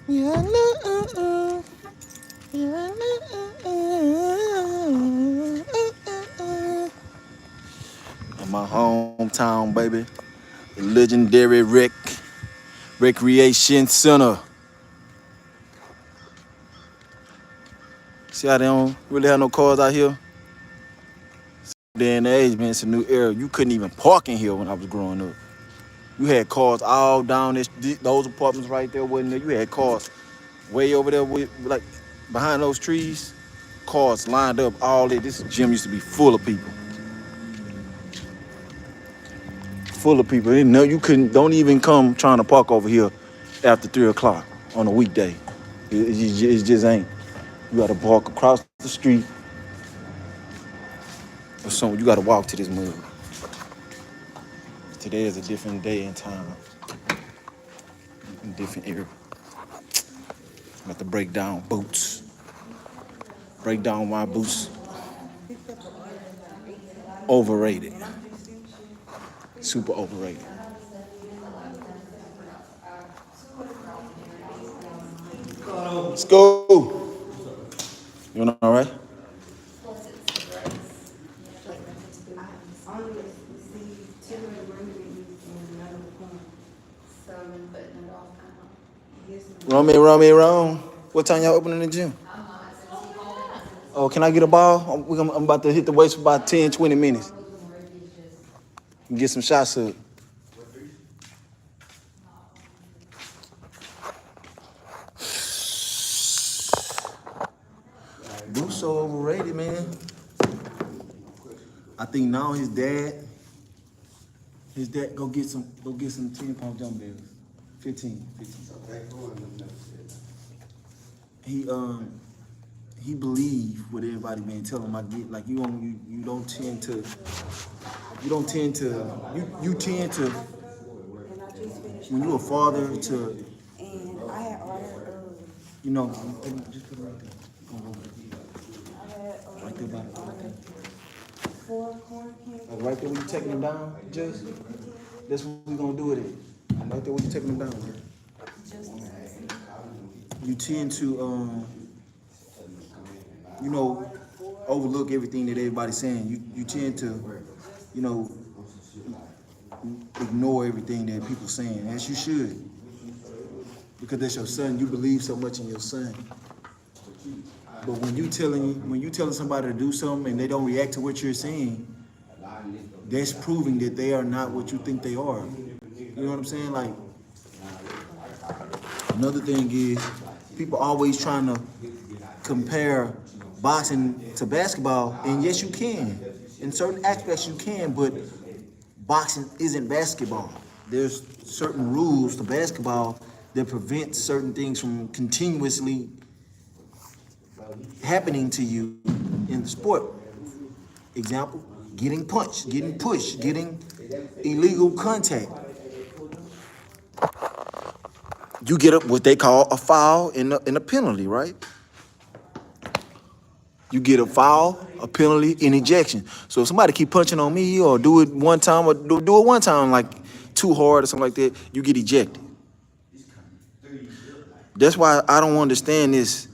Yeah, no, yeah, in my hometown, baby, the legendary Recreation Center. See how they don't really have no cars out here? Day and age, man, it's a new era. You couldn't even park in here when I was growing up. You had cars all down those apartments right there, wasn't there? You had cars way over there, like behind those trees. Cars lined up all day. This gym used to be full of people. Full of people. No, you couldn't. Don't even come trying to park over here after 3 o'clock on a weekday. It just ain't. You got to walk across the street or something. You got to walk to this mug. Today is a different day and time, different era. I'm about to break down boots. Break down why boots overrated. Super overrated. Let's go. You doing all right? Wrong. What time y'all opening the gym? Oh, can I get a ball? I'm about to hit the weights for about 10, 20 minutes. Get some shots up. Boots so overrated, man. I think now his dad go get some 10-pound jump bells. 15. He believe what everybody been telling him. I get like you tend to when you a father to just put it right there. Right there, right there. Right there when you taking them down, just that's what we gonna do with it. Right there when you taking them down. You tend to overlook everything that everybody's saying. You tend to, ignore everything that people saying, as you should. Because that's your son. You believe so much in your son. But when you telling somebody to do something and they don't react to what you're saying, that's proving that they are not what you think they are. You know what I'm saying? Like, another thing is people always trying to compare boxing to basketball, and yes, you can. In certain aspects, you can, but boxing isn't basketball. There's certain rules to basketball that prevent certain things from continuously happening to you in the sport. Example, getting punched, getting pushed, getting illegal contact. You get what they call a foul and a penalty, right? You get a foul, a penalty, and ejection. So if somebody keep punching on me or do it one time or do it one time like too hard or something like that, you get ejected. That's why I don't understand this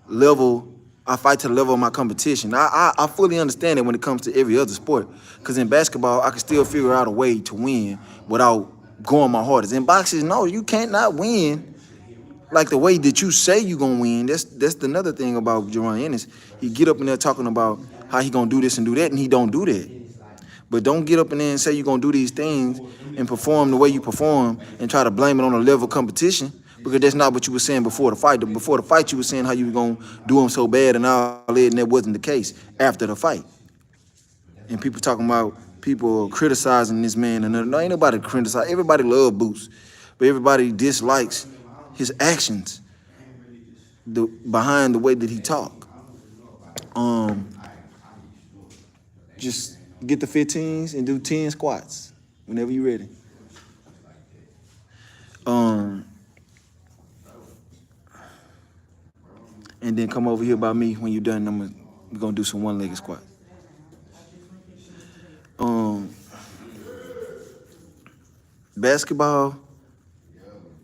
level. I fight to the level of my competition. I fully understand it when it comes to every other sport. Because in basketball, I can still figure out a way to win without going my hardest. In boxing, no, you can't not win like the way that you say you're going to win. That's another thing about Jaron Ennis. He get up in there talking about how he going to do this and do that, and he don't do that. But don't get up in there and say you're going to do these things and perform the way you perform and try to blame it on a level competition, because that's not what you were saying before the fight. Before the fight, you were saying how you were going to do them so bad and all that, and that wasn't the case after the fight. And people talking about people criticizing this man, and no, ain't nobody criticize. Everybody love Boots, but everybody dislikes his actions behind the way that he talk. Just get the 15s and do 10 squats whenever you're ready. And then come over here by me when you're done. We're gonna do some one-legged squats. Basketball,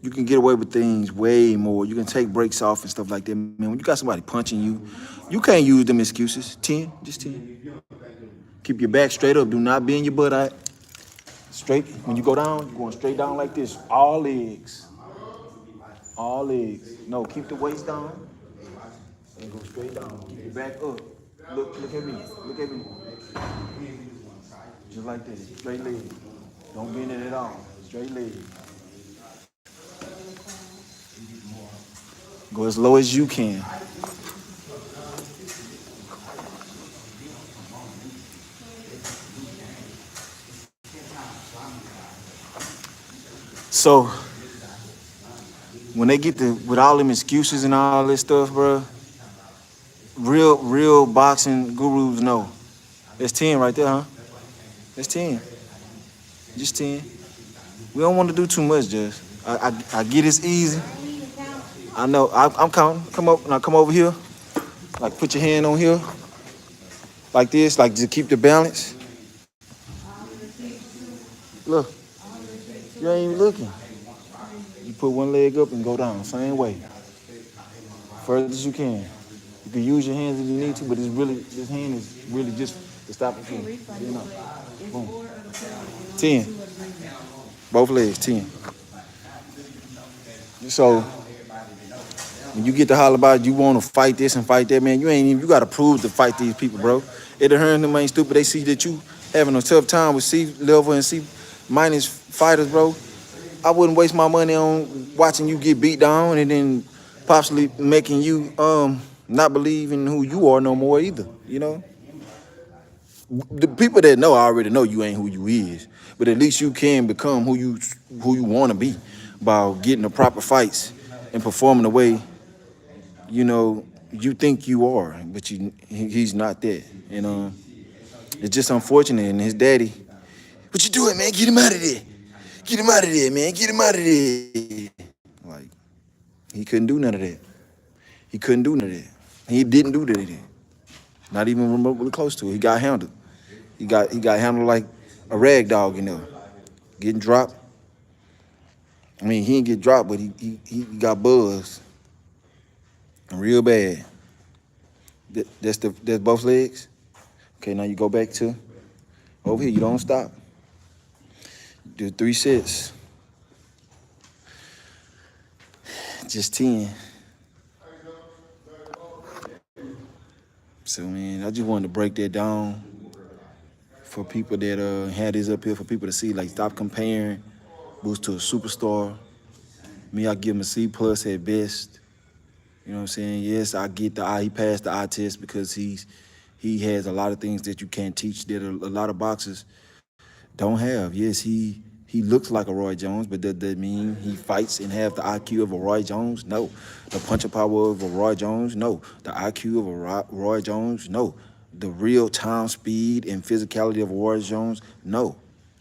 You can get away with things way more. You can take breaks off and stuff like that. Man, when you got somebody punching you, you can't use them excuses. 10, just 10. Keep your back straight up. Do not bend your butt out. Straight. When you go down, you're going straight down like this. All legs. All legs. No, keep the waist down and go straight down. Keep your back up. Look at me. Look at me. Just like this. Straight leg. Don't bend it at all. Straight leg. Go as low as you can. So when they get with all them excuses and all this stuff, bro, real boxing gurus know. That's 10 right there, huh? That's 10. Just 10. We don't want to do too much, just. I get it's easy. I know. I'm counting. Come up. Now come over here. Like put your hand on here. Like this. Like just keep the balance. Look. You ain't even looking. You put one leg up and go down. Same way. Further as you can. You can use your hands if you need to, but this hand is really just to stop it from, you know. Boom. 10. Both legs, 10. So when you get to holler about you want to fight this and fight that, man, you got to prove to fight these people, bro. It hurt them ain't stupid. They see that you having a tough time with C level and C minus fighters, bro. I wouldn't waste my money on watching you get beat down and then possibly making you not believe in who you are no more either, you know? The people that know already know you ain't who you is, but at least you can become who you want to be by getting the proper fights and performing the way, you know, you think you are, but he's not that. And it's just unfortunate. And his daddy, what you doing, man? Get him out of there. Get him out of there, man. Get him out of there. Like, he couldn't do none of that. He couldn't do none of that. He didn't do that. Not even remotely close to it. He got handled. He got handled like a rag dog, you know, getting dropped. I mean, he didn't get dropped, but he got buzzed real bad. That's both legs. Okay, now you go back to over here. You don't stop. Do 3 sets. Just 10. So, man, I just wanted to break that down for people that had this up here, for people to see, like, stop comparing Boost to a superstar. Me, I give him a C+ at best. You know what I'm saying? Yes, I get he passed the eye test because he has a lot of things that you can't teach that a lot of boxers don't have. Yes, he looks like a Roy Jones, but does that mean he fights and have the IQ of a Roy Jones? No. The punching power of a Roy Jones? No. The IQ of a Roy Jones? No. The real time speed and physicality of a Roy Jones? No.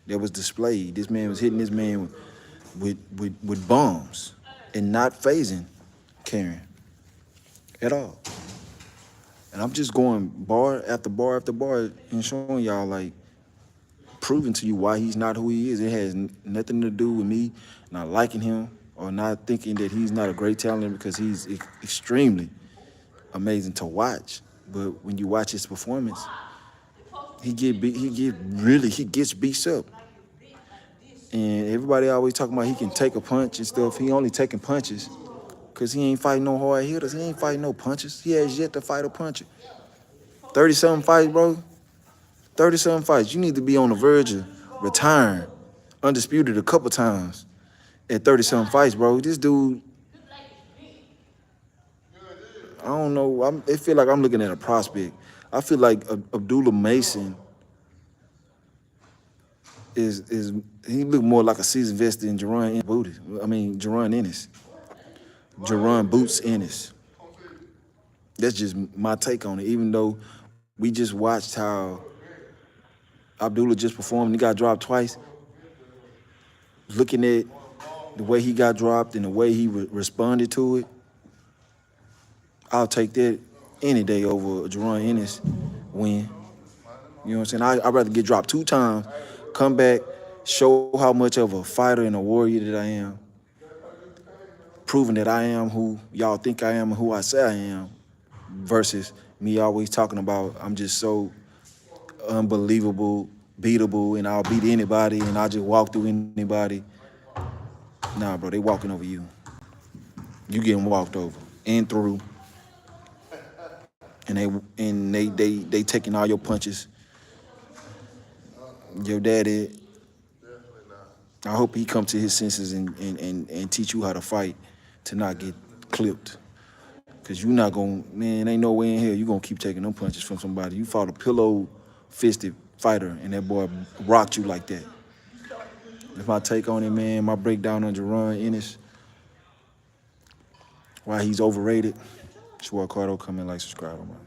That was displayed. This man was hitting this man with bombs and not phasing Karen at all. And I'm just going bar after bar after bar and showing y'all, like, proving to you why he's not who he is. It has nothing to do with me not liking him or not thinking that he's not a great talent, because he's extremely amazing to watch. But when you watch his performance, he gets beat up. And everybody always talking about he can take a punch and stuff. He only taking punches because he ain't fighting no hard hitters. He ain't fighting no punches. He has yet to fight a puncher. 30-something fights, bro. 30-something fights. You need to be on the verge of retiring, undisputed a couple times at 30-something fights, bro. This dude, I don't know. I feel like I'm looking at a prospect. I feel like Abdullah Mason he look more like a seasoned vet than Jaron Ennis. Jaron Boots Ennis. That's just my take on it, even though we just watched how Abdullah just performed. He got dropped twice. Looking at the way he got dropped and the way he responded to it, I'll take that any day over a Jaron Ennis win. You know what I'm saying? I'd rather get dropped 2 times, come back, show how much of a fighter and a warrior that I am, proving that I am who y'all think I am and who I say I am, versus me always talking about I'm just so unbelievable, beatable, and I'll beat anybody and I'll just walk through anybody. Nah, bro, they walking over you. You getting walked over and through, and they taking all your punches. Your daddy, I hope he come to his senses and teach you how to fight to not get clipped. Cause you not gonna, man, ain't no way in hell you gonna keep taking them punches from somebody. You fought a pillow-fisted fighter and that boy rocked you like that. That's my take on it, man. My breakdown on Jaron Ennis, why he's overrated. It's why Cardo, comment, like, subscribe, man.